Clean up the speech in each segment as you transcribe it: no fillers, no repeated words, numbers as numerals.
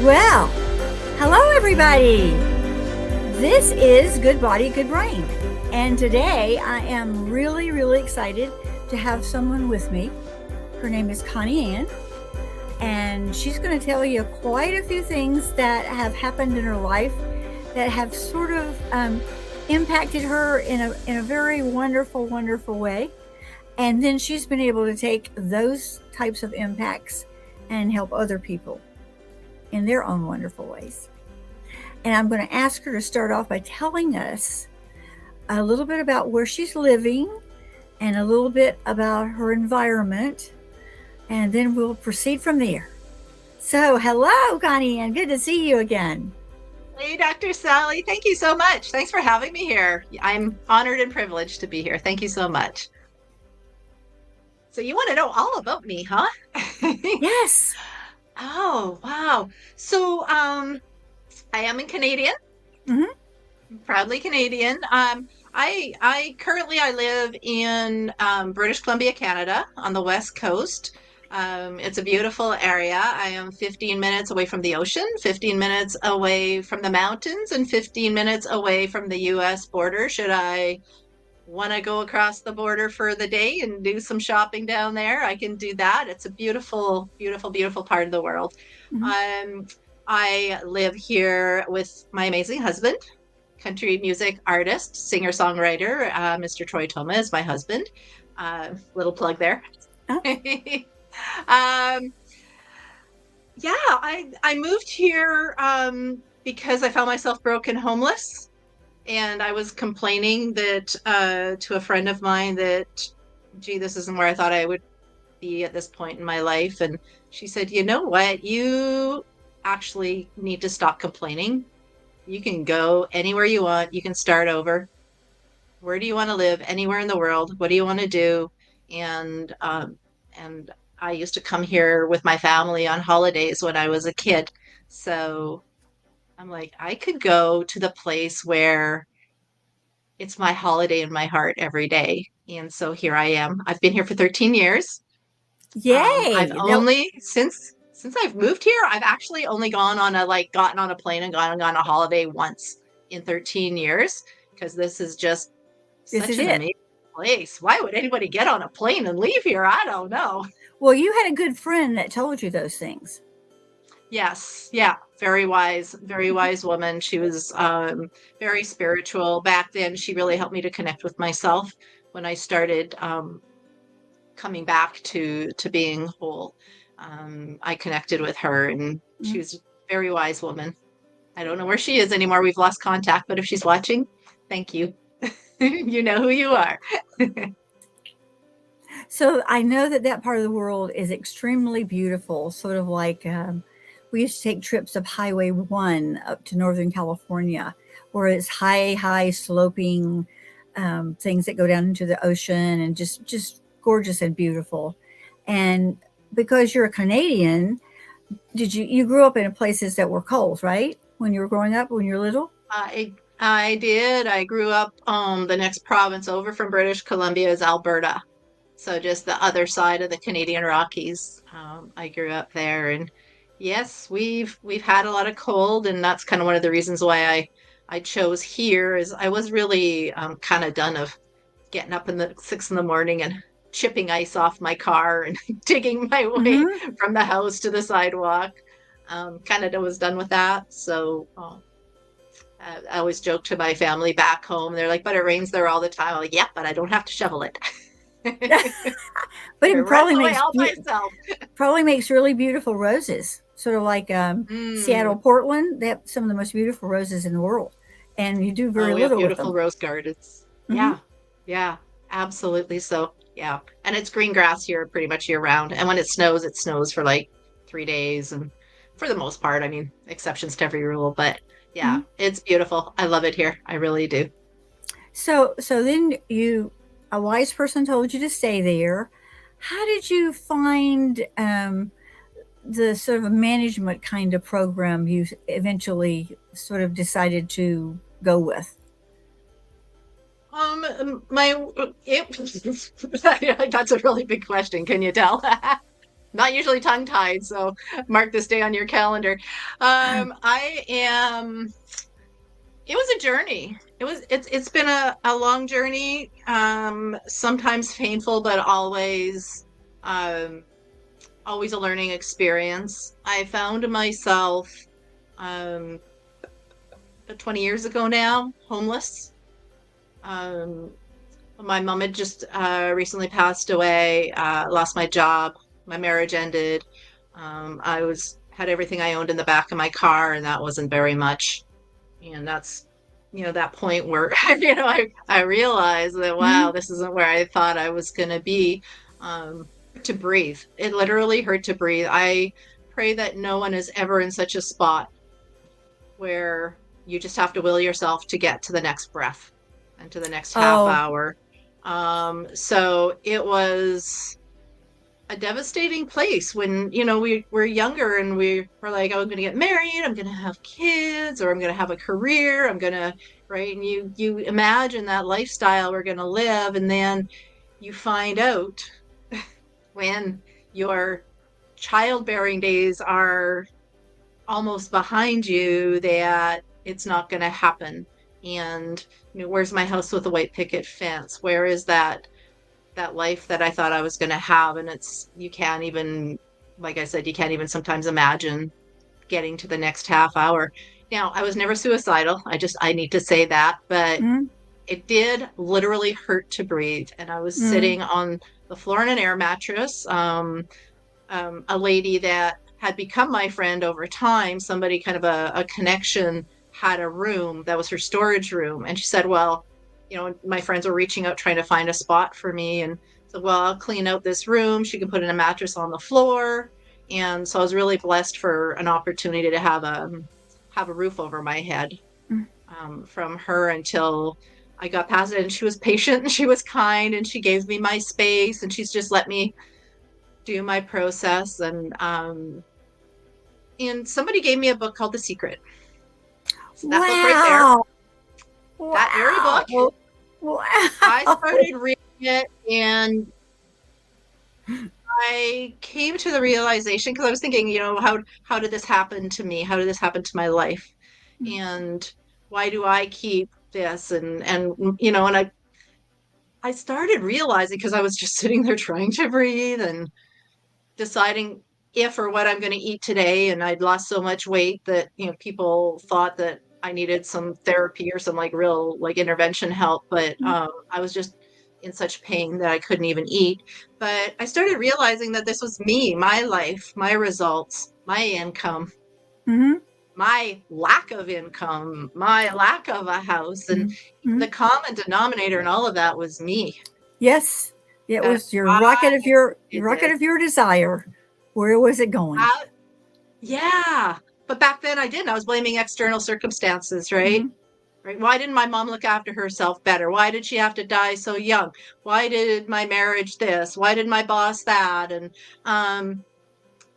Well, hello everybody. This is Good Body, Good Brain. And today I am really, really excited to have someone with me. Her name is Connie Anne. And she's going to tell you quite a few things that have happened in her life that have sort of impacted her in a very wonderful, wonderful way. And then she's been able to take those types of impacts and help other people in their own wonderful ways. And I'm going to ask her to start off by telling us a little bit about where she's living and a little bit about her environment, and then we'll proceed from there. So, hello, Connie, and good to see you again. Hey, Dr. Sally. Thank you so much. Thanks for having me here. I'm honored and privileged to be here. Thank you so much. So you want to know all about me, huh? Yes. Oh, wow. So, I am a Canadian, Mm-hmm. proudly Canadian. I currently I live in British Columbia, Canada, on the west coast. It's a beautiful area. I am 15 minutes away from the ocean, 15 minutes away from the mountains, and 15 minutes away from the U.S. border. Should I want to go across the border for the day and do some shopping down there, I can do that. It's a beautiful, beautiful, beautiful part of the world. Mm-hmm. Um, I live here with my amazing husband, country music artist, singer-songwriter. Mr. Troy Toma is my husband. Little plug there. Oh. um, yeah, I moved here because I found myself broke and homeless. And I was complaining that to a friend of mine that, gee, this isn't where I thought I would be at this point in my life. And she said, you know what? You actually need to stop complaining. You can go anywhere you want. You can start over. Where do you want to live? Anywhere in the world. What do you want to do? And I used to come here with my family on holidays when I was a kid. So I'm like, I could go to the place where it's my holiday in my heart every day. And so here I am. I've been here for 13 years. I've Yay. No, only since I've moved here, I've actually only gone on a gotten on a plane and gone on a holiday once in 13 years because this is just this is such an it. amazing place. Why would anybody get on a plane and leave here? I don't know. Well, you had a good friend that told you those things. Yes, yeah, very wise woman. She was very spiritual back then. She really helped me to connect with myself when I started coming back to being whole. I connected with her, and she was a very wise woman. I don't know where she is anymore. We've lost contact, but if she's watching, thank you. You know who you are. So I know that that part of the world is extremely beautiful, sort of like we used to take trips up Highway 1 up to Northern California, where it's high sloping things that go down into the ocean and just gorgeous and beautiful. And because you're a Canadian, you grew up in places that were cold, right? When you were growing up, when you were little? I did. I grew up the next province over from British Columbia is Alberta. So just the other side of the Canadian Rockies. I grew up there, and yes, we've had a lot of cold, and that's kind of one of the reasons why I chose here. Is I was really kind of done of getting up in the 6 in the morning and chipping ice off my car and digging my way Mm-hmm. from the house to the sidewalk. Kind of was done with that. So I always joke to my family back home. They're like, "But it rains there all the time." I'm like, "Yeah, but I don't have to shovel it." But It it runs away all myself. probably makes really beautiful roses, sort of like Seattle, Mm. Portland. They have some of the most beautiful roses in the world, and you do very Oh, we have little with beautiful them. rose gardens. Mm-hmm. Yeah, yeah, absolutely. So, yeah. And it's green grass here pretty much year round. And when it snows for like 3 days. And for the most part, I mean, exceptions to every rule. But Mm-hmm. yeah, it's beautiful. I love it here. I really do. So then a wise person told you to stay there. How did you find the sort of management kind of program you eventually sort of decided to go with? My, that's a really big question. Can you tell? not usually tongue-tied, so mark this day on your calendar. I am. It was a journey. It's been a long journey. Sometimes painful, but um, always a learning experience. I found myself um 20 years ago now, homeless. Um, my mom had just recently passed away, lost my job, my marriage ended. I was had everything I owned in the back of my car, and that wasn't very much. And that's, that point where, I realized that, Hmm. wow, this isn't where I thought I was going to be. To breathe. It literally hurt to breathe. I pray that no one is ever in such a spot where you just have to will yourself to get to the next breath and to the next half Oh, hour. So it was a devastating place when, we're younger and we're like, oh, I'm going to get married, I'm going to have kids, or I'm going to have a career, I'm going to, right? And you imagine that lifestyle we're going to live, and then you find out when your childbearing days are almost behind you that it's not going to happen. And where's my house with a white picket fence? Where is that life that I thought I was going to have? And it's you can't even, like I said, you can't even sometimes imagine getting to the next half hour. Now, I was never suicidal. I need to say that, but mm, it did literally hurt to breathe. And I was mm, sitting on the floor in an air mattress. A lady that had become my friend over time, somebody kind of a connection, had a room that was her storage room. And she said, well, my friends were reaching out trying to find a spot for me. And so, well, I'll clean out this room. She can put in a mattress on the floor. And so I was really blessed for an opportunity to have a roof over my head, mm, from her until I got past it. And she was patient and she was kind and she gave me my space and she's just let me do my process. And somebody gave me a book called The Secret. So that book right there, wow. that very book, Wow. I Wow. started reading it, and I came to the realization, because I was thinking, how did this happen to me? How did this happen to my life? And why do I keep this? And I started realizing, because I was just sitting there trying to breathe and deciding if or what I'm going to eat today. And I'd lost so much weight that, people thought that I needed some therapy or some like real like intervention help. But I was just in such pain that I couldn't even eat. But I started realizing that this was me, my life, my results, my income, Mm-hmm. my lack of income, my lack of a house. And Mm-hmm. the common denominator in all of that was me. Yes, it That was your I your did rocket this. of your desire. Where was it going? I, Yeah. But back then I didn't. I was blaming external circumstances, right? Mm-hmm. Right. Why didn't my mom look after herself better? Why did she have to die so young? Why did my marriage this? Why did my boss that? And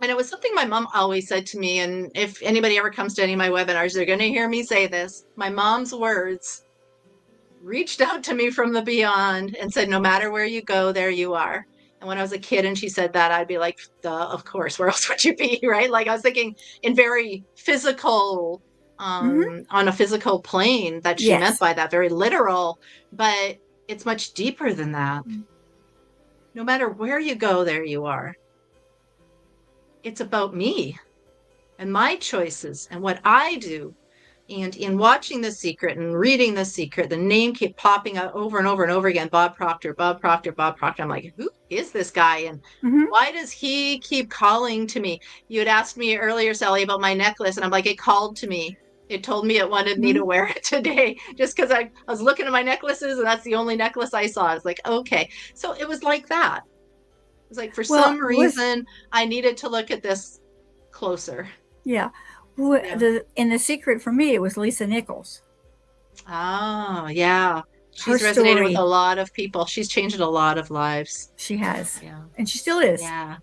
it was something my mom always said to me. And if anybody ever comes to any of my webinars, they're going to hear me say this. My mom's words reached out to me from the beyond and said, no matter where you go, there you are. And when I was a kid and she said that, I'd be like, duh, of course, where else would you be? Right. Like I was thinking in very physical, Mm-hmm. on a physical plane, that she meant Yes. by that, very literal, but it's much deeper than that. No matter where you go, there you are. It's about me and my choices and what I do. And in watching The Secret and reading The Secret, the name kept popping up over and over and over again. Bob Proctor, Bob Proctor, Bob Proctor. I'm like, who is this guy? And Mm-hmm. why does he keep calling to me? You had asked me earlier, Sally, about my necklace. And I'm like, it called to me. It told me it wanted me Mm-hmm. to wear it today just because I was looking at my necklaces and that's the only necklace I saw. I was like, okay. So it was like that. It was like, for Well, some with reason, I needed to look at this closer. yeah, Yeah. the in the secret for me it was Lisa Nichols. Oh, yeah. Her She's resonated with a story, lot of people. She's changed a lot of lives. she has, Yeah. and she still is. Yeah.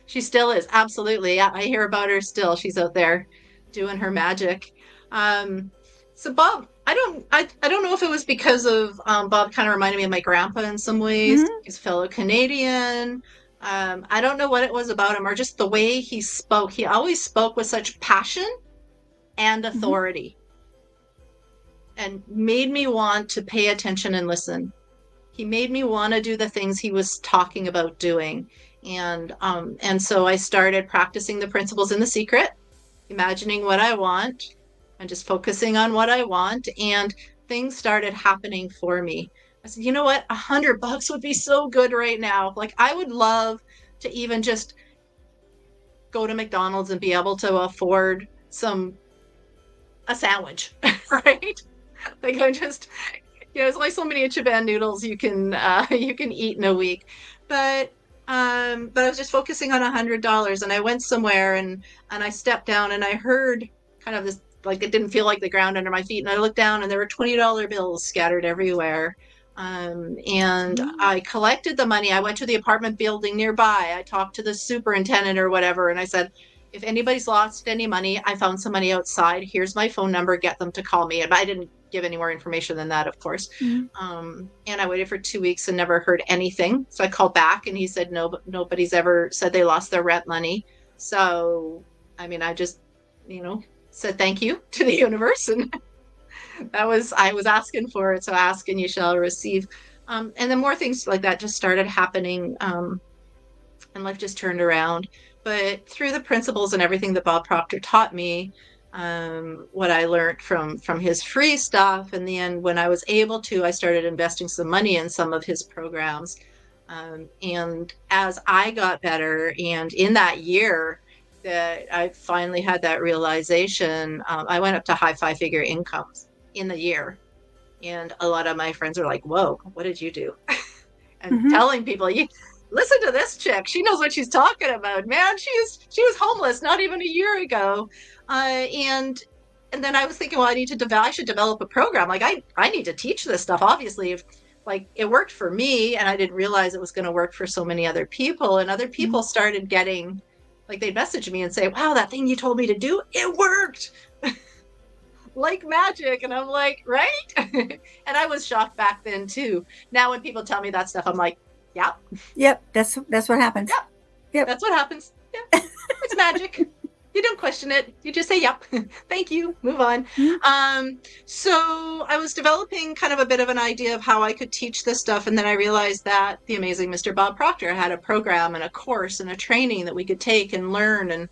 She still is. Absolutely. Yeah, I hear about her still. She's out there doing her magic. Um, so Bob, I don't know if it was because of Bob kind of reminded me of my grandpa in some ways. Mm-hmm. He's a fellow Canadian. I don't know what it was about him or just the way he spoke. He always spoke with such passion and Mm-hmm. authority and made me want to pay attention and listen. He made me want to do the things he was talking about doing. And so I started practicing the principles in The Secret, imagining what I want and just focusing on what I want. And things started happening for me. I said, you know what? $100 would be so good right now. Like, I would love to even just go to McDonald's and be able to afford a sandwich, right? Like, I'm just, there's only so many Ichiban noodles you can eat in a week. But I was just focusing on $100, and I went somewhere and I stepped down and I heard kind of this, like, it didn't feel like the ground under my feet, and I looked down and there were $20 bills scattered everywhere. And Mm-hmm. I collected the money. I went to the apartment building nearby. I talked to the superintendent or whatever, and I said, if anybody's lost any money, I found some money outside. Here's my phone number. Get them to call me. And I didn't give any more information than that, of course. And I waited for 2 weeks and never heard anything. So I called back and he said, no, but nobody's ever said they lost their rent money. So, I mean, I just, said thank you to the universe. And I was asking for it. So ask and you shall receive. And then more things like that just started happening. And life just turned around. But through the principles and everything that Bob Proctor taught me, what I learned from his free stuff, and then when I was able to, I started investing some money in some of his programs. And as I got better, and in that year that I finally had that realization, I went up to high five-figure incomes in the year. And a lot of my friends are like, "Whoa, what did you do?" And Mm-hmm. telling people, you listen to this chick, she knows what she's talking about, man. She was homeless not even a year ago. And then I was thinking, well, I should develop a program. Like, I need to teach this stuff. Obviously, if like it worked for me and I didn't realize it was going to work for so many other people, and other people started getting, like, they'd message me and say, wow, that thing you told me to do, it worked like magic. And I'm like, right? And I was shocked back then too. Now when people tell me that stuff, I'm like, yeah, Yep, that's what happens. yeah, Yep. that's what happens. Yeah, it's magic. You don't question it. You just say, yep, thank you, move on. Mm-hmm. So I was developing kind of a bit of an idea of how I could teach this stuff. And then I realized that the amazing Mr. Bob Proctor had a program and a course and a training that we could take and learn and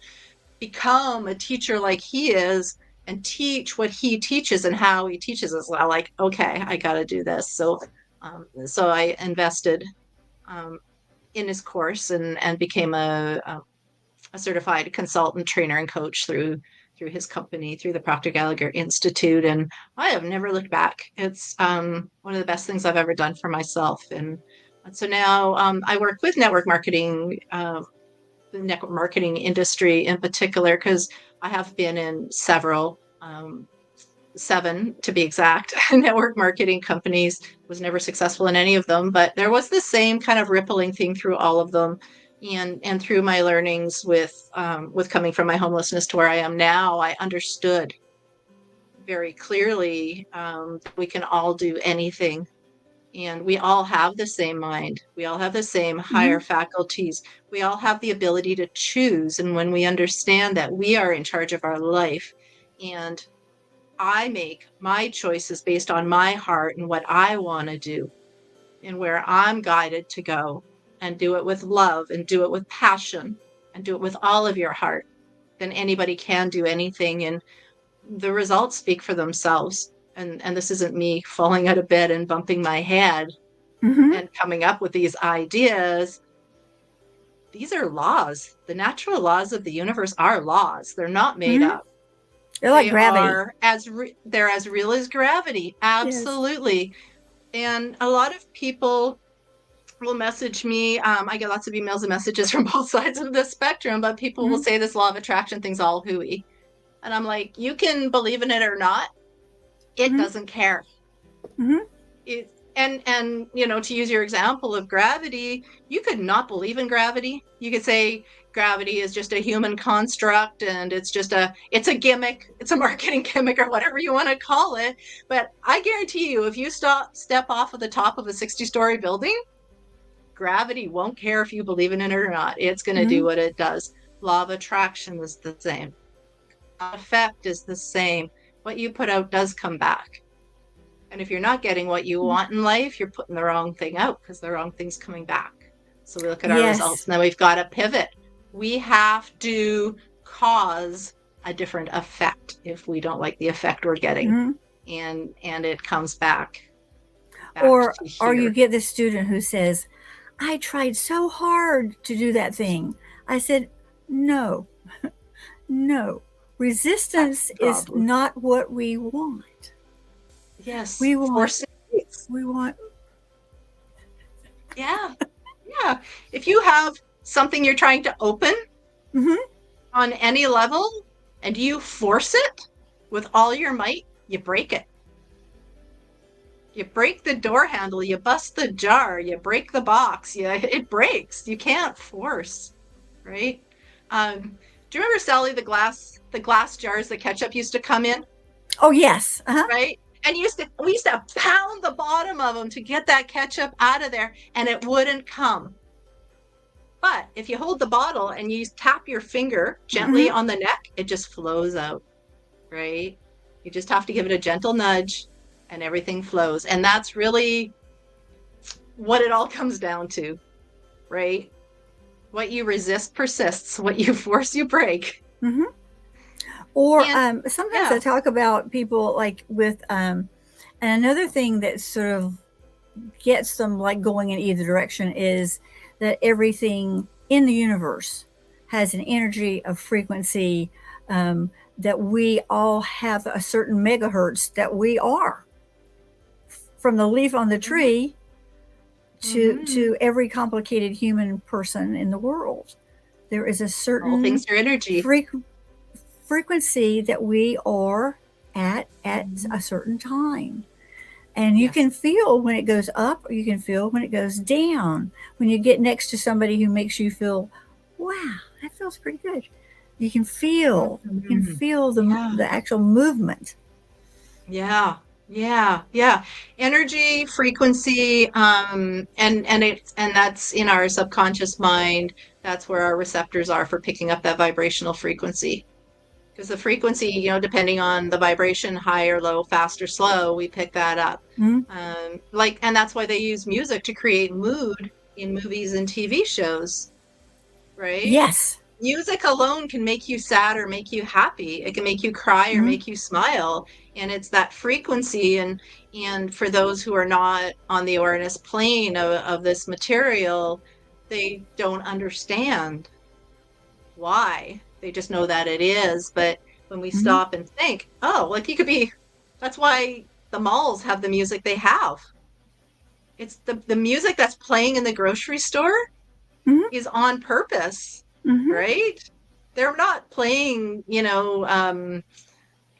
become a teacher like he is and teach what he teaches and how he teaches us. Well, like, okay, I got to do this. So I invested um, in his course and became a certified consultant, trainer, and coach through his company, through the Proctor Gallagher Institute. And I have never looked back. It's one of the best things I've ever done for myself. And so now I work with network marketing, the network marketing industry in particular, because I have been in several, 7 to be exact, network marketing companies. Was never successful in any of them, but there was the same kind of rippling thing through all of them. And through my learnings with coming from my homelessness to where I am now, I understood very clearly we can all do anything, and we all have the same mind. We all have the same higher Mm-hmm. faculties. We all have the ability to choose. And when we understand that we are in charge of our life, and I make my choices based on my heart and what I want to do and where I'm guided to go, and do it with love and do it with passion and do it with all of your heart, then anybody can do anything. And the results speak for themselves. And this isn't me falling out of bed and bumping my head Mm-hmm. and coming up with these ideas. These are laws. The natural laws of the universe are laws. They're not made Mm-hmm. up. They're like gravity. They're as real as gravity. Yes. Absolutely. And a lot of people will message me. I get lots of emails and messages from both sides of the spectrum, but people will Mm-hmm. say this law of attraction thing's all hooey. And I'm like, you can believe in it or not. It Mm-hmm. doesn't care. Mm-hmm. And to use your example of gravity, you could not believe in gravity. You could say gravity is just a human construct and it's a gimmick, it's a marketing gimmick or whatever you want to call it. But I guarantee you, if you step off of the top of a 60-story building, Gravity won't care if you believe in it or not. It's going to do what it does. Law of attraction is the same. Effect is the same. What you put out does come back. And if you're not getting what you want in life, you're putting the wrong thing out because the wrong thing's coming back. So we look at our results. Now we've got to pivot. We have to cause a different effect if we don't like the effect we're getting. And it comes back. Or you get this student who says, I tried so hard to do that thing. I said, no, no. Resistance is not what we want. Yes. We want. Yeah. Yeah. If you have something you're trying to open on any level and you force it with all your might, you break it. You break the door handle, you bust the jar, you break the box, it breaks. You can't force, right? Do you remember, Sally, the glass jars that ketchup used to come in? Oh, yes. Right? And we used to pound the bottom of them to get that ketchup out of there, and it wouldn't come. But if you hold the bottle and you tap your finger gently on the neck, it just flows out, right? You just have to give it a gentle nudge and everything flows. And that's really what it all comes down to, right? What you resist persists. What you force, you break. Or sometimes I talk about people like with, and another thing that sort of gets them like going in either direction is that everything in the universe has an energy, a frequency, that we all have a certain megahertz that we are. From the leaf on the tree to every complicated human person in the world, there is a certain all things are energy frequency that we are at a certain time. And you can feel when it goes up, or you can feel when it goes down. When you get next to somebody who makes you feel, wow, that feels pretty good. You can feel the actual movement. Yeah. Energy, frequency, and that's in our subconscious mind. That's where our receptors are for picking up that vibrational frequency. Because the frequency, depending on the vibration, high or low, fast or slow, we pick that up. And that's why they use music to create mood in movies and TV shows, right? Yes. Music alone can make you sad or make you happy. It can make you cry or make you smile. And it's that frequency. And for those who are not on the awareness plane of this material, they don't understand why. They just know that it is. But when we stop and think, that's why the malls have the music they have. It's the music that's playing in the grocery store is on purpose, right? They're not playing,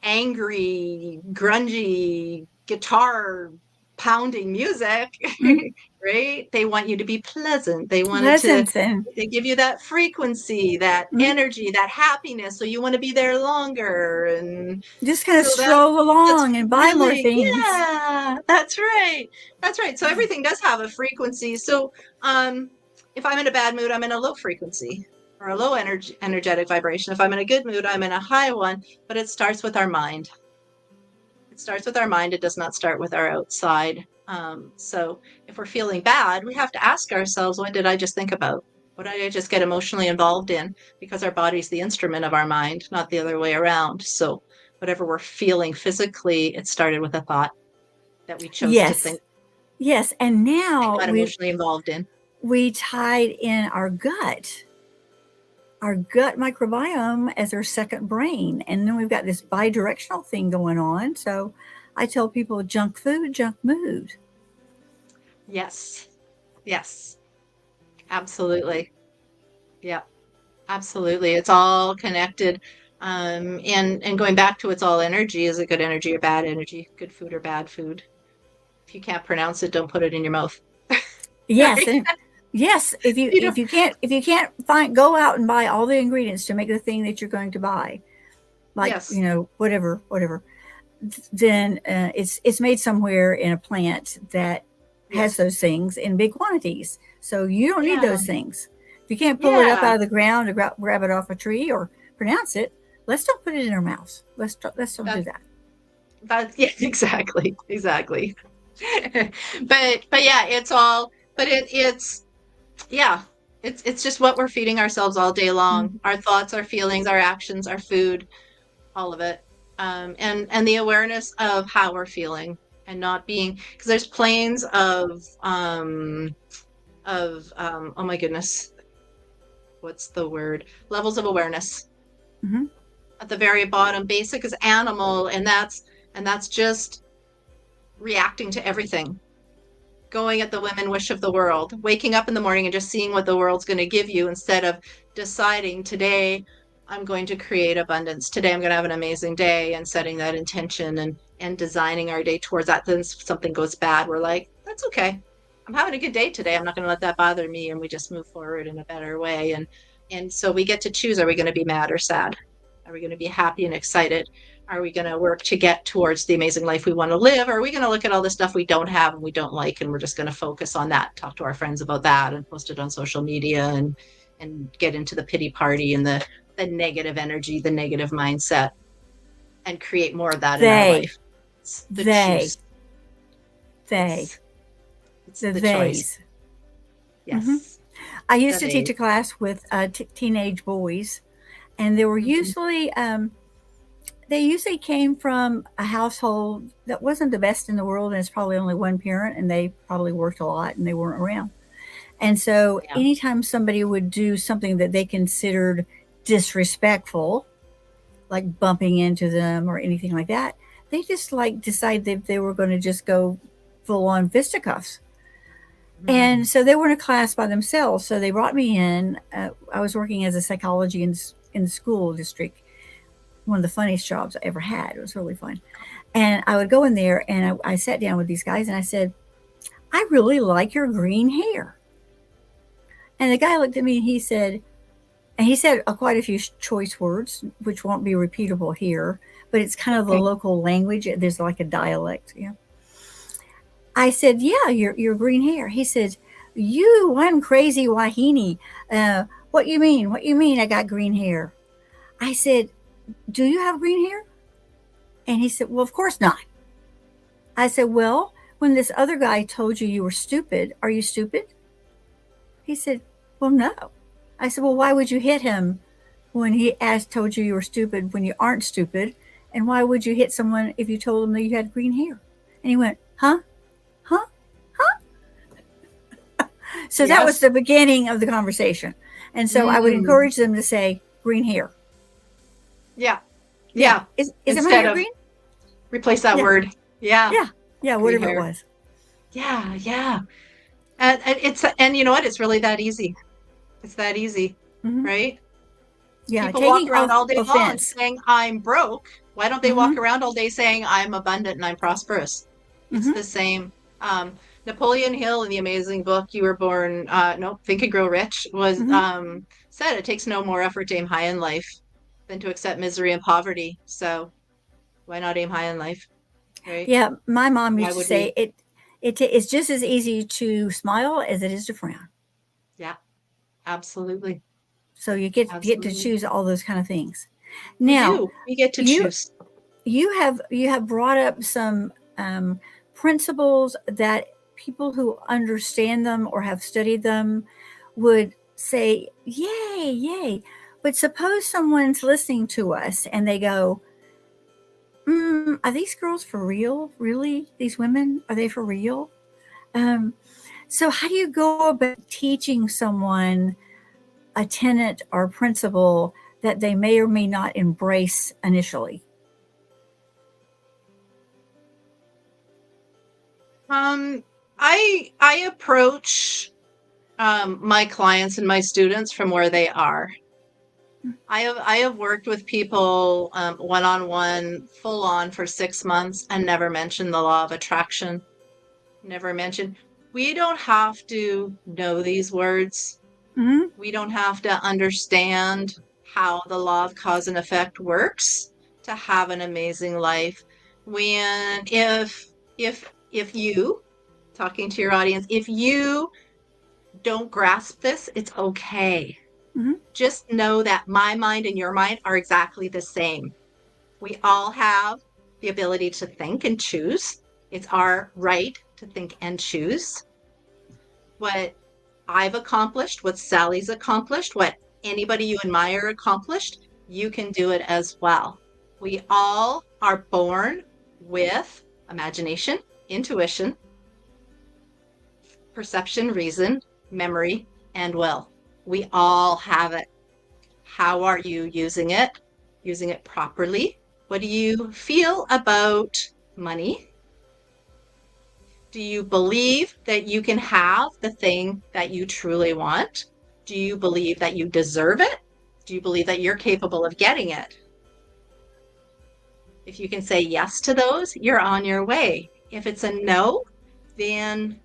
angry, grungy, guitar pounding music, right? They want you to be pleasant. They they give you that frequency, that energy, that happiness. So you want to be there longer and just kind of stroll along and buy more things. Yeah, that's right. That's right. So everything does have a frequency. So if I'm in a bad mood, I'm in a low frequency or a low energetic vibration. If I'm in a good mood, I'm in a high one, but it starts with our mind. It starts with our mind. It does not start with our outside. So if we're feeling bad, we have to ask ourselves, what did I just think about? What did I just get emotionally involved in? Because our body's the instrument of our mind, not the other way around. So whatever we're feeling physically, it started with a thought that we chose to think. Yes, and now got emotionally involved in. We tied in our gut microbiome as our second brain. And then we've got this bidirectional thing going on. So I tell people junk food, junk mood. Yes. Absolutely. Yeah, absolutely. It's all connected. And going back to it's all energy. Is it good energy or bad energy? Good food or bad food? If you can't pronounce it, don't put it in your mouth. Yes. And yes. If you can't go out and buy all the ingredients to make the thing that you're going to buy, like, whatever, then it's made somewhere in a plant that has those things in big quantities. So you don't need Yeah. those things. If you can't pull it up Yeah. out of the ground or grab it off a tree or pronounce it, let's don't put it in our mouths. Let's don't do That that. that yeah, exactly. Exactly. But yeah, it's all but it's yeah, it's just what we're feeding ourselves all day long. Mm. Our thoughts, our feelings, our actions, our food, all of it. And the awareness of how we're feeling and not being because there's planes oh my goodness, what's the word? Levels of awareness. Mm-hmm. At the very bottom, basic is animal, and that's just reacting to everything, going at the whim and wish of the world, waking up in the morning and just seeing what the world's going to give you instead of deciding today I'm going to create abundance. Today I'm going to have an amazing day and setting that intention and designing our day towards that. Then something goes bad, we're like, that's okay. I'm having a good day today. I'm not going to let that bother me, and we just move forward in a better way. And so we get to choose: are we going to be mad or sad? Are we going to be happy and excited? Are we going to work to get towards the amazing life we want to live? Or are we going to look at all the stuff we don't have and we don't like, and we're just going to focus on that, talk to our friends about that, and post it on social media and get into the pity party and the negative energy, the negative mindset, and create more of that in our They, life? It's the they, choose. they, It's the the choice. theys. Mm-hmm. Yes. I used The to teach they. a class with teenage boys, and they were Mhm. usually they usually came from a household that wasn't the best in the world, and it's probably only one parent, and they probably worked a lot and they weren't around. And so, Yeah. anytime somebody would do something that they considered disrespectful, like bumping into them or anything like that, they just like decided that they were going to just go full on fisticuffs. Mhm. And so they were in a class by themselves. So they brought me in. I was working as a psychology in the school district, one of the funniest jobs I ever had. It was really fun. And I would go in there and I sat down with these guys and I said, I really like your green hair. And the guy looked at me and he said quite a few choice words, which won't be repeatable here, but it's kind of the Okay. local language. There's like a dialect. Yeah. I said, yeah, your green hair. He says, you one crazy wahine. What you mean? What you mean I got green hair? I said, do you have green hair? And he said, well, of course not. I said, well, when this other guy told you you were stupid, are you stupid? He said, well, no. I said, well, why would you hit him when he told you were stupid when you aren't stupid? And why would you hit someone if you told them that you had green hair? And he went, huh? Huh? So that was Yes. the beginning of the conversation. And so I would Mm. encourage them to say green hair. Yeah. Yeah. Yeah. Is it my Instead hair of green? replace that Yeah. word. Yeah. Yeah. Yeah. Green Whatever it hair. was. Yeah. Yeah. And and you know what? It's really that easy. It's that easy, Hmm. right? Yeah. People walk Taking around off all day long offense. saying, I'm broke. Why don't they walk Hmm. around all day saying, I'm abundant and I'm prosperous? It's Hmm. the same. Napoleon Hill in the amazing book, You Were Born, no, Think and Grow Rich, was Hmm. said it takes no more effort to aim high in life than to accept misery and poverty. So why not aim high in life, right? Yeah. My mom Why used to would we? say it's just as easy to smile as it is to frown. Yeah, absolutely. So you get to Absolutely. choose all those kind of things. We Now, do. We get to you choose. you have brought up some principles that people who understand them or have studied them would say, "Yay, yay!" But suppose someone's listening to us and they go, "Are these girls for real? Really? These women are they for real?" Um, so, how do you go about teaching someone a tenet or principle that they may or may not embrace initially? Um, I approach my clients and my students from where they are. I have worked with people one on one, full on for 6 months, and never mentioned the law of attraction. Never mentioned. We don't have to know these words. Mm-hmm. We don't have to understand how the law of cause and effect works to have an amazing life. When if you talking to your audience, if you don't grasp this, it's okay. Mm-hmm. Just know that my mind and your mind are exactly the same. We all have the ability to think and choose. It's our right to think and choose. What I've accomplished, what Sally's accomplished, what anybody you admire accomplished, you can do it as well. We all are born with imagination, intuition, perception, reason, memory, and will. We all have it. How are you using it? Using it properly? What do you feel about money? Do you believe that you can have the thing that you truly want? Do you believe that you deserve it? Do you believe that you're capable of getting it? If you can say yes to those, you're on your way. If it's a no, then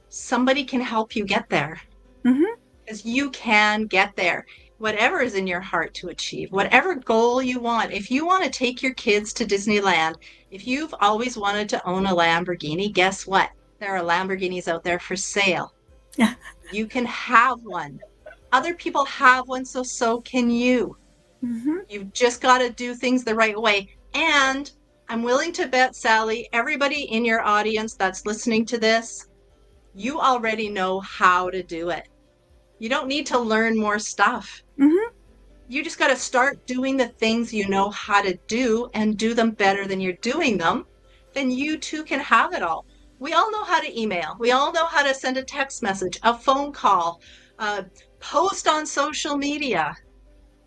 somebody can help you get there. Mm-hmm. Because you can get there. Whatever is in your heart to achieve, whatever goal you want. If you want to take your kids to Disneyland, if you've always wanted to own a Lamborghini, guess what? There are Lamborghinis out there for sale. Yeah. You can have one. Other people have one, so can you. Mm-hmm. You've just got to do things the right way. And I'm willing to bet, Sally, everybody in your audience that's listening to this, you already know how to do it. You don't need to learn more stuff. Mm-hmm. You just got to start doing the things you know how to do and do them better than you're doing them. Then you too can have it all. We all know how to email. We all know how to send a text message, a phone call, post on social media.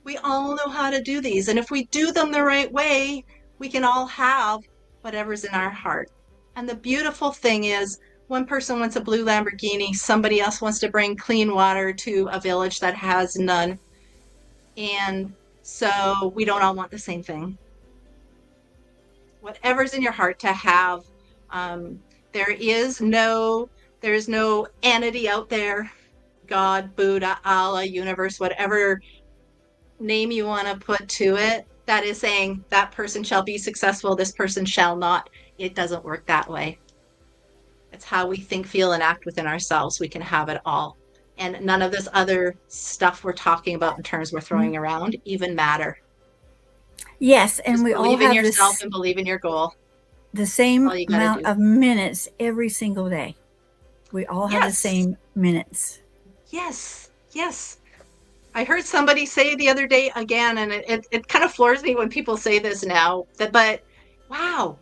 We all know how to do these. And if we do them the right way, we can all have whatever's in our heart. And the beautiful thing is, one person wants a blue Lamborghini, somebody else wants to bring clean water to a village that has none. And so we don't all want the same thing. Whatever's in your heart to have, um, there is no entity out there, God, Buddha, Allah, universe, whatever name you want to put to it, that is saying that person shall be successful, this person shall not. It doesn't work that way. It's how we think, feel, and act within ourselves. We can have it all. And none of this other stuff we're talking about in terms we're throwing around even matter. Yes, and Just we all believe in have yourself and believe in your goal. the That's same all you got to amount do. of minutes every single day. We all have the Yes. same minutes. Yes. Yes. I heard somebody say the other day again, and it kind of floors me when people say this now, but wow,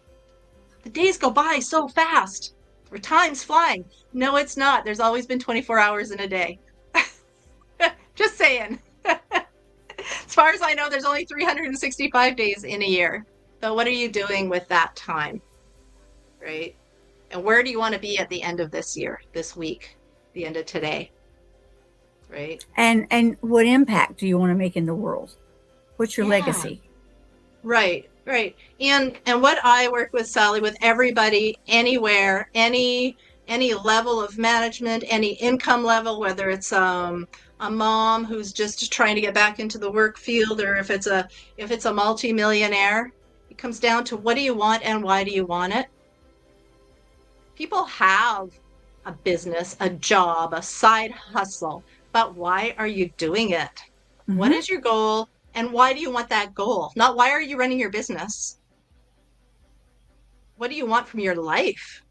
the days go by so fast. Or time's flying. No, it's not. There's always been 24 hours in a day. Just saying. As far as I know, there's only 365 days in a year. So what are you doing with that time? Right? And where do you want to be at the end of this year, this week, the end of today? Right? And what impact do you want to make in the world? What's your Yeah. legacy? Right, right. And what I work with, Sally, with everybody, anywhere, any level of management, any income level, whether it's a mom who's just trying to get back into the work field, or if it's a multi-millionaire, it comes down to what do you want and why do you want it? People have a business, a job, a side hustle, but why are you doing it? What Mm-hmm. is your goal? And why do you want that goal? Not why are you running your business? What do you want from your life?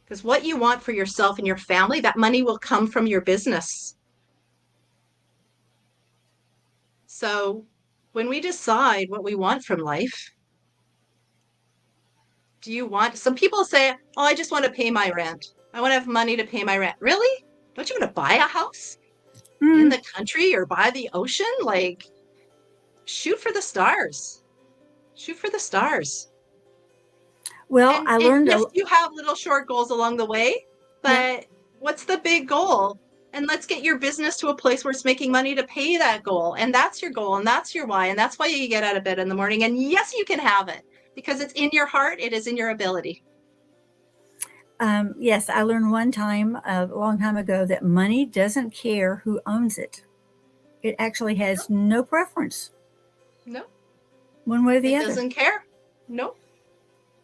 Because what you want for yourself and your family, that money will come from your business. So when we decide what we want from life, do you want, some people say, oh, I just want to pay my rent. I want to have money to pay my rent. Really? Don't you want to buy a house in Mm. the country or by the ocean? Like, shoot for the stars. Shoot for the stars. Well, And I learned yes, a you have little short goals along the way, yeah. but what's the big goal? And let's get your business to a place where it's making money to pay that goal. And that's your goal, and that's your why, and that's why you get out of bed in the morning. And yes, you can have it because it's in your heart, it is in your ability. Yes, I learned one time a long time ago that money doesn't care who owns it. It actually has no preference No, one way or the it other. doesn't care. No.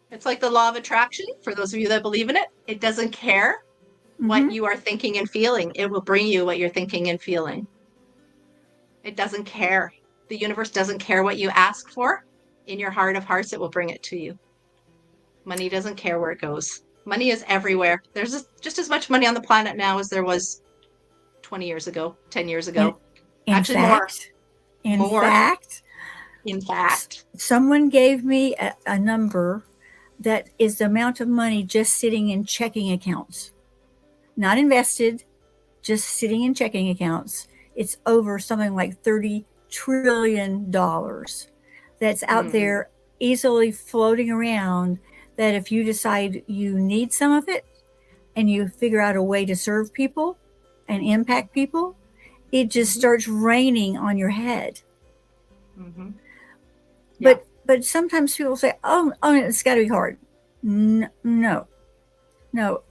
It's like the law of attraction, for those of you that believe in it. It doesn't care. what you are thinking and feeling. It will bring you what you're thinking and feeling. It doesn't care. The universe doesn't care what you ask for. In your heart of hearts, it will bring it to you. Money doesn't care where it goes. Money is everywhere. There's just as much money on the planet now as there was 20 years ago, 10 years ago. Actually, in fact, someone gave me a number that is the amount of money just sitting in checking accounts, not invested, just sitting in checking accounts. It's over something like $30 trillion that's out there easily floating around, that if you decide you need some of it and you figure out a way to serve people and impact people, it just starts raining on your head. Yeah. But sometimes people say, oh, it's got to be hard. No.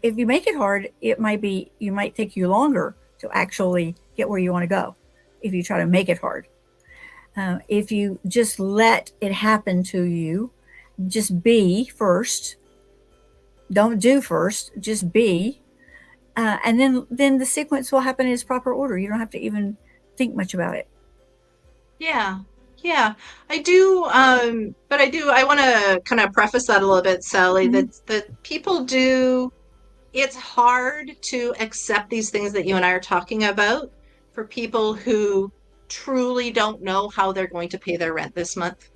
If you make it hard, you might take you longer to actually get where you want to go if you try to make it hard. If you just let it happen to you, just be first. Don't do first, just be. And then the sequence will happen in its proper order. You don't have to even think much about it. Yeah. I do. But I want to kind of preface that a little bit, Sally, that people do. It's hard to accept these things that you and I are talking about for people who truly don't know how they're going to pay their rent this month.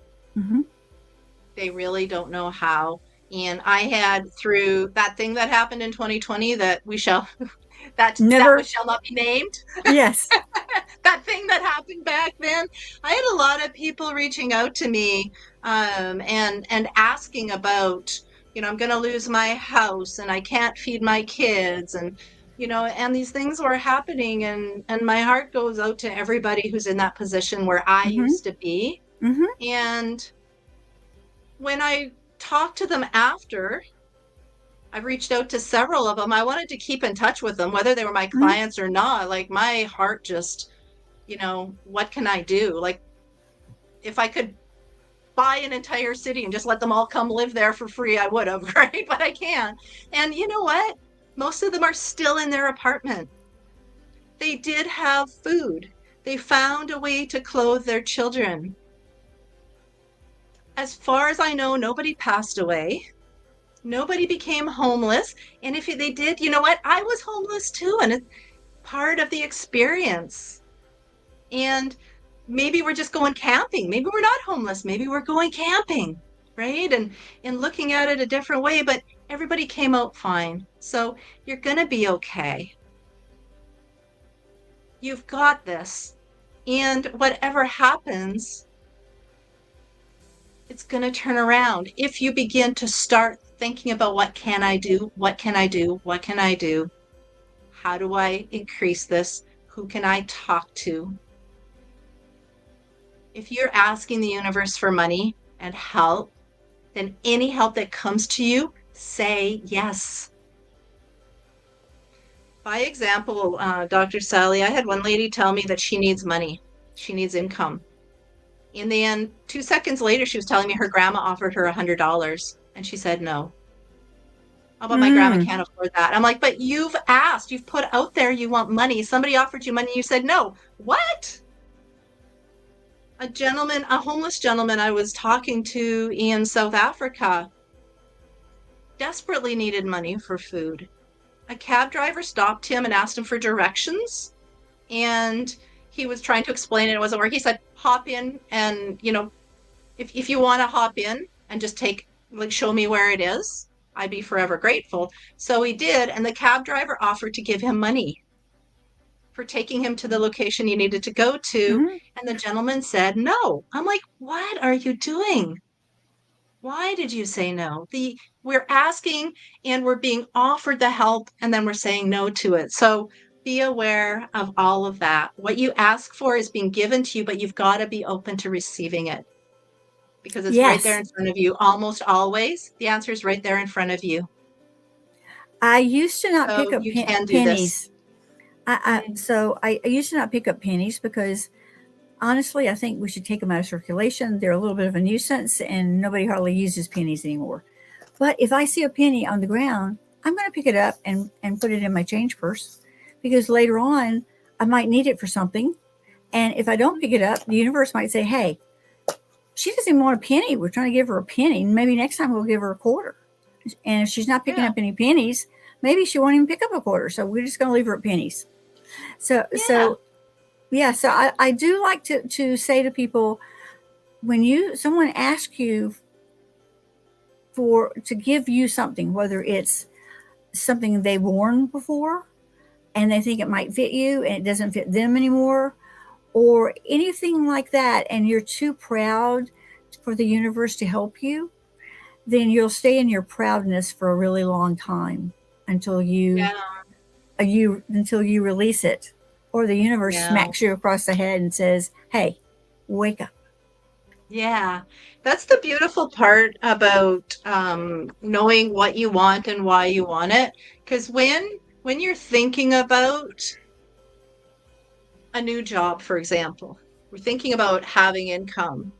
They really don't know how. And I had, through that thing that happened in 2020 that shall not be named. Yes. That thing that happened back then, I had a lot of people reaching out to me and asking about, I'm going to lose my house and I can't feed my kids, and and these things were happening, and my heart goes out to everybody who's in that position where I used to be. And when I talked to them after, I've reached out to several of them. I wanted to keep in touch with them, whether they were my clients or not. Like, my heart just, what can I do? Like, if I could buy an entire city and just let them all come live there for free, I would have, right? But I can't. And you know what? Most of them are still in their apartment. They did have food. They found a way to clothe their children. As far as I know, nobody passed away. Nobody became homeless. And if they did, you know what? I was homeless too. And it's part of the experience. And maybe we're just going camping. Maybe we're not homeless. Maybe we're going camping, right? And looking at it a different way, but everybody came out fine. So you're going to be okay. You've got this. And whatever happens, it's going to turn around. If you begin to start thinking about, what can I do? What can I do? What can I do? How do I increase this? Who can I talk to? If you're asking the universe for money and help, then any help that comes to you, say yes. By example, Dr. Sally, I had one lady tell me that she needs money. She needs income. And then 2 seconds later, she was telling me her grandma offered her $100. And she said no. Oh, but my grandma can't afford that. I'm like, but you've asked, you've put out there you want money. Somebody offered you money, you said no. What? A homeless gentleman I was talking to in South Africa desperately needed money for food. A cab driver stopped him and asked him for directions. And he was trying to explain it. It wasn't working. He said, hop in, and, if you want to hop in and just show me where it is, I'd be forever grateful. So he did. And the cab driver offered to give him money for taking him to the location he needed to go to. And the gentleman said no. I'm like, what are you doing? Why did you say no? We're asking and we're being offered the help, and then we're saying no to it. So be aware of all of that. What you ask for is being given to you, but you've got to be open to receiving it, because it's right there in front of you. Almost always, the answer is right there in front of you. I used to not pick up pennies. I used to not pick up pennies because, honestly, I think we should take them out of circulation. They're a little bit of a nuisance, and nobody hardly uses pennies anymore. But if I see a penny on the ground, I'm going to pick it up and put it in my change purse because later on I might need it for something. And if I don't pick it up, the universe might say, hey, she doesn't even want a penny. We're trying to give her a penny. Maybe next time we'll give her a quarter. And if she's not picking Yeah. up any pennies, maybe she won't even pick up a quarter. So we're just going to leave her at pennies. So, Yeah. so I do like to say to people, when someone asks you to give you something, whether it's something they've worn before and they think it might fit you and it doesn't fit them anymore, or anything like that, and you're too proud for the universe to help you, then you'll stay in your proudness for a really long time until Yeah. until you release it, or the universe Yeah. smacks you across the head and says, "Hey, wake up." Yeah. That's the beautiful part about knowing what you want and why you want it. Because when you're thinking about a new job, for example, we're thinking about having income,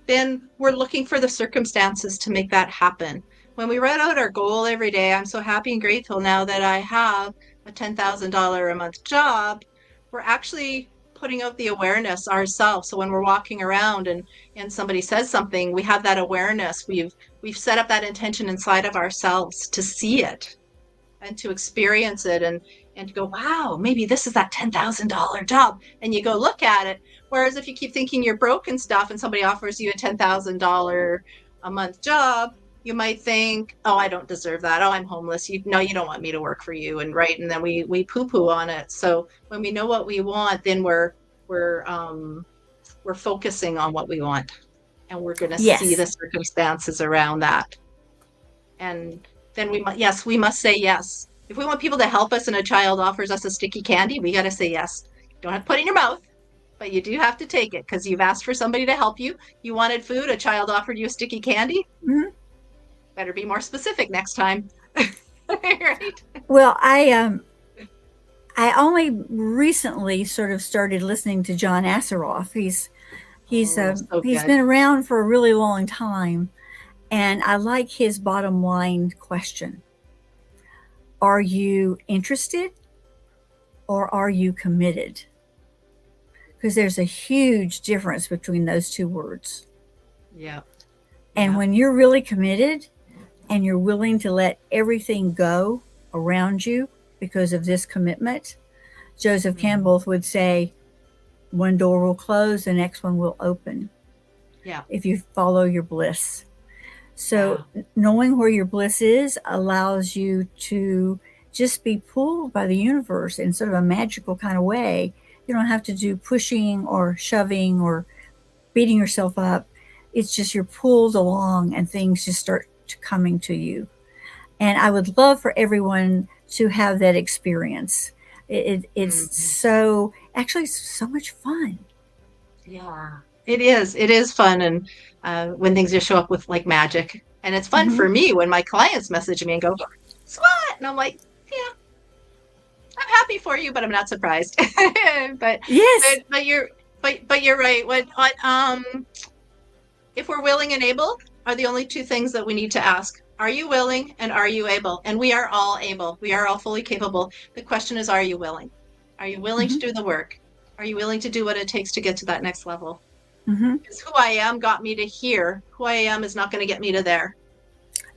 then we're looking for the circumstances to make that happen. When we write out our goal every day, I'm so happy and grateful now that I have a $10,000 a month job. We're actually putting out the awareness ourselves. So when we're walking around and somebody says something, we have that awareness. We've set up that intention inside of ourselves to see it and to experience it and to go, wow, maybe this is that $10,000 job. And you go look at it. Whereas if you keep thinking you're broke and stuff and somebody offers you a $10,000 a month job, you might think, oh, I don't deserve that. Oh, I'm homeless. No, you don't want me to work for you. And right. And then we poo-poo on it. So when we know what we want, then we're focusing on what we want and we're going to see Yes, the circumstances around that. And then we must say yes. If we want people to help us and a child offers us a sticky candy, we got to say yes. Don't have to put it in your mouth, but you do have to take it because you've asked for somebody to help you. You wanted food, a child offered you a sticky candy. mm-hmm. Better be more specific next time. Right? Well, I only recently sort of started listening to John Asseroff. Oh, so He's good. been around for a really long time, and I like his bottom line question: are you interested or are you committed? Because there's a huge difference between those two words. Yeah. And Yeah. when you're really committed and you're willing to let everything go around you because of this commitment, Joseph Mhm. Campbell would say, one door will close, the next one will open Yeah. if you follow your bliss. So, Yeah. knowing where your bliss is allows you to just be pulled by the universe in sort of a magical kind of way. You don't have to do pushing or shoving or beating yourself up. It's just you're pulled along and things just start coming to you. And I would love for everyone to have that experience. It's Mhm. actually so much fun. Yeah. It is. It is fun. And when things just show up with like magic. And it's fun Mm-hmm. for me when my clients message me and go, "What?" And I'm like, yeah, I'm happy for you, but I'm not surprised. but Yes. but you're right. What if we're willing and able are the only two things that we need to ask. Are you willing and are you able? And we are all able. We are all fully capable. The question is, are you willing? Are you willing to Mm-hmm. do the work? Are you willing to do what it takes to get to that next level? Mm-hmm. Because who I am got me to here. Who I am is not going to get me to there.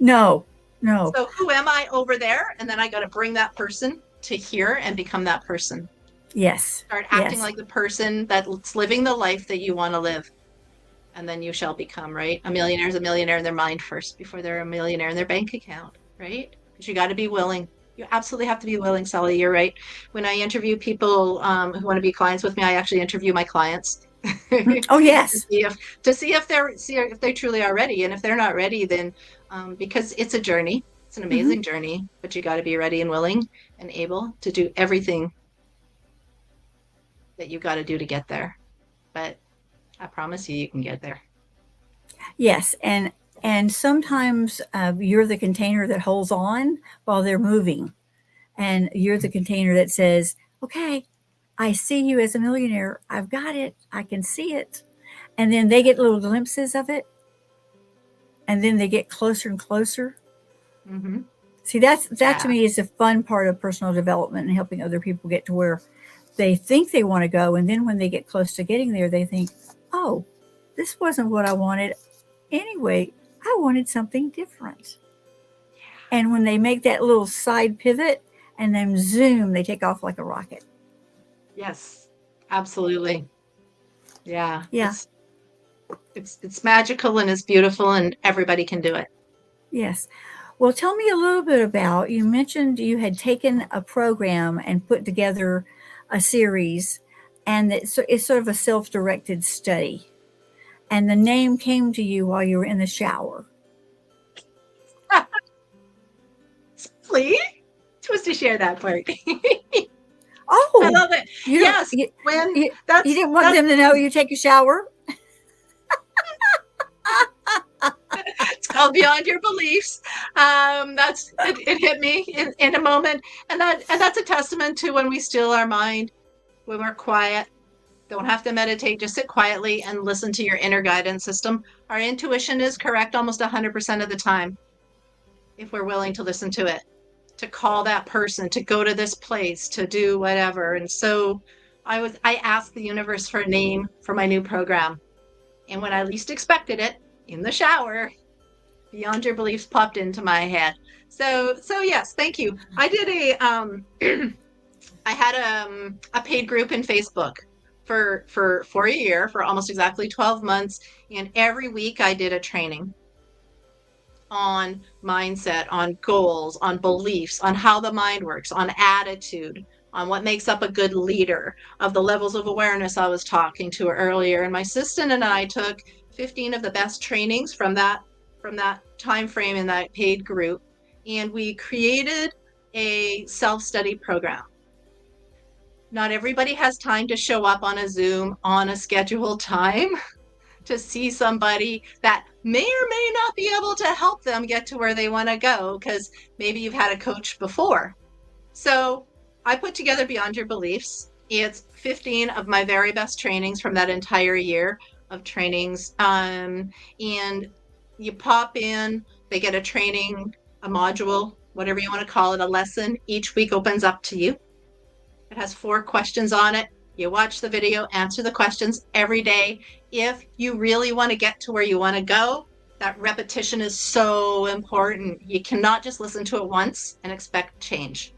No, no. So who am I over there? And then I got to bring that person to here and become that person. Yes. Start acting Yes. like the person that's living the life that you want to live. And then you shall become, right? A millionaire is a millionaire in their mind first before they're a millionaire in their bank account, right? Because you got to be willing. You absolutely have to be willing, Sally. You're right. When I interview people who want to be clients with me, I actually interview my clients Mm. Oh, yes. see if they truly are ready. And if they're not ready, then because it's a journey, it's an Mm-hmm. amazing journey, but you got to be ready and willing and able to do everything that you got to do to get there. But I promise you, you can get there. Yes. And sometimes you're the container that holds on while they're moving, and you're the container that says, "Okay, I see you as a millionaire. I've got it. I can see it." And then they get little glimpses of it, and then they get closer and closer, Mm-hmm. See, that to Yeah. me is a fun part of personal development and helping other people get to where they think they want to go. And then when they get close to getting there, they think, oh, this wasn't what I wanted anyway. I wanted something different. And when they make that little side pivot and then zoom, they take off like a rocket. Yes. Absolutely. Yeah. Yeah. It's magical and it's beautiful and everybody can do it. Yes. Well, tell me a little bit about, you mentioned you had taken a program and put together a series, and it's sort of a self directed study. And the name came to you while you were in the shower. Please, supposed to share that part. I Oh, love it. you don't, Yes, you, when you didn't want that's them to know you take a shower? it's called Beyond Your Beliefs. It hit me in a moment, and that's a testament to when we still our mind, when we're quiet. Don't have to meditate, just sit quietly and listen to your inner guidance system. Our intuition is correct almost 100% of the time if we're willing to listen to it, to call that person, to go to this place, to do whatever. And so I asked the universe for a name for my new program. And when I least expected it, in the shower, Beyond Your Beliefs popped into my head. So yes, thank you. I did I had a paid group in Facebook for a year, for almost exactly 12 months, and every week I did a training on mindset, on goals, on beliefs, on how the mind works, on attitude, on what makes up a good leader, of the levels of awareness I was talking to earlier. And my assistant and I took 15 of the best trainings from that time frame in that paid group, and we created a self-study program. Not everybody has time to show up on a Zoom on a scheduled time to see somebody that may or may not be able to help them get to where they want to go, because maybe you've had a coach before. So I put together Beyond Your Beliefs. It's 15 of my very best trainings from that entire year of trainings. And you pop in, they get a training, a module, whatever you want to call it, a lesson. Each week opens up to you. It has 4 questions on it. You watch the video, answer the questions every day. If you really want to get to where you want to go, that repetition is so important. You cannot just listen to it once and expect change.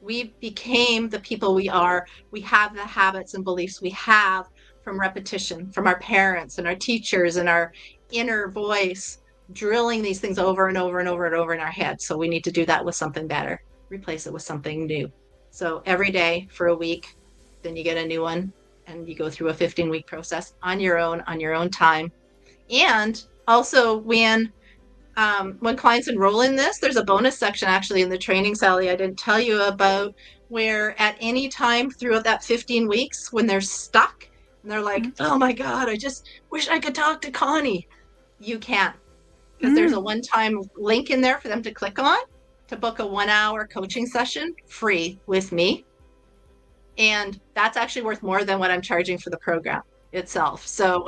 We became the people we are. We have the habits and beliefs we have from repetition, from our parents and our teachers and our inner voice drilling these things over and over and over and over in our head. So we need to do that with something better, replace it with something new. So every day for a week, then you get a new one, and you go through a 15-week process on your own time. And also when clients enroll in this, there's a bonus section actually in the training, Sally, I didn't tell you about, where at any time throughout that 15 weeks, when they're stuck and they're like, Mm-hmm. oh my God, I just wish I could talk to Connie. You can, because there's a Mm. one-time link in there for them to click on to book a 1-hour coaching session free with me. And that's actually worth more than what I'm charging for the program itself. So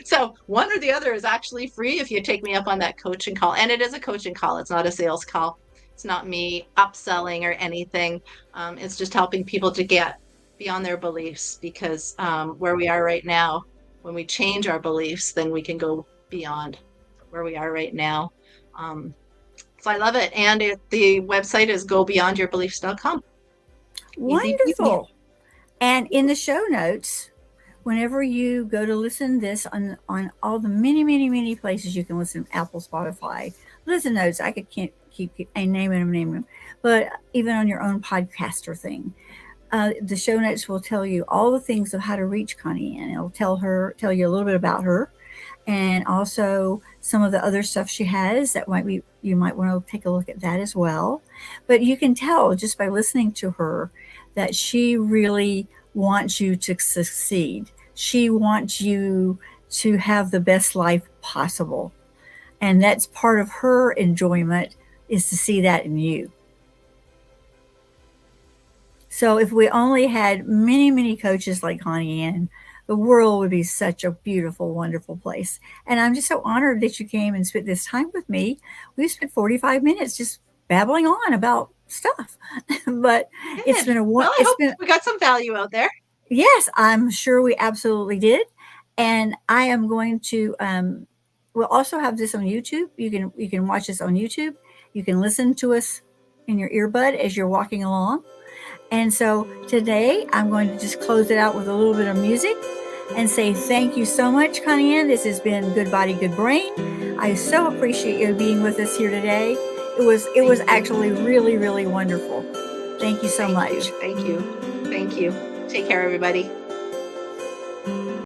so one or the other is actually free if you take me up on that coaching call. And it is a coaching call. It's not a sales call. It's not me upselling or anything. It's just helping people to get beyond their beliefs, because where we are right now, when we change our beliefs, then we can go beyond where we are right now. So I love it. And the website is gobeyondyourbeliefs.com. Easy peasy. Wonderful. And in the show notes, whenever you go to listen to this on all the many, many, many places you can listen, Apple, Spotify, listen notes, I could can't keep naming them, but even on your own podcaster thing, the show notes will tell you all the things of how to reach Connie Anne. It'll tell you a little bit about her, and also some of the other stuff she has that might be, you might want to take a look at that as well. But you can tell just by listening to her that she really wants you to succeed. She wants you to have the best life possible. And that's part of her enjoyment, is to see that in you. So if we only had many, many coaches like Connie Anne, the world would be such a beautiful, wonderful place. And I'm just so honored that you came and spent this time with me. We spent 45 minutes just babbling on about stuff. But it's Good. been Well, I it's hope been we got some value out there. yes, I'm sure we absolutely did. And I am going to we'll also have this on YouTube. You can watch this on YouTube. You can listen to us in your earbud as you're walking along. And so today I'm going to just close it out with a little bit of music and say thank you so much, Connie Anne. This has been Good Body, Good Brain. I so appreciate you being with us here today. It was Thank you. actually really, really wonderful. Thank you so Thank you. much. Thank you. Thank you. Take care, everybody.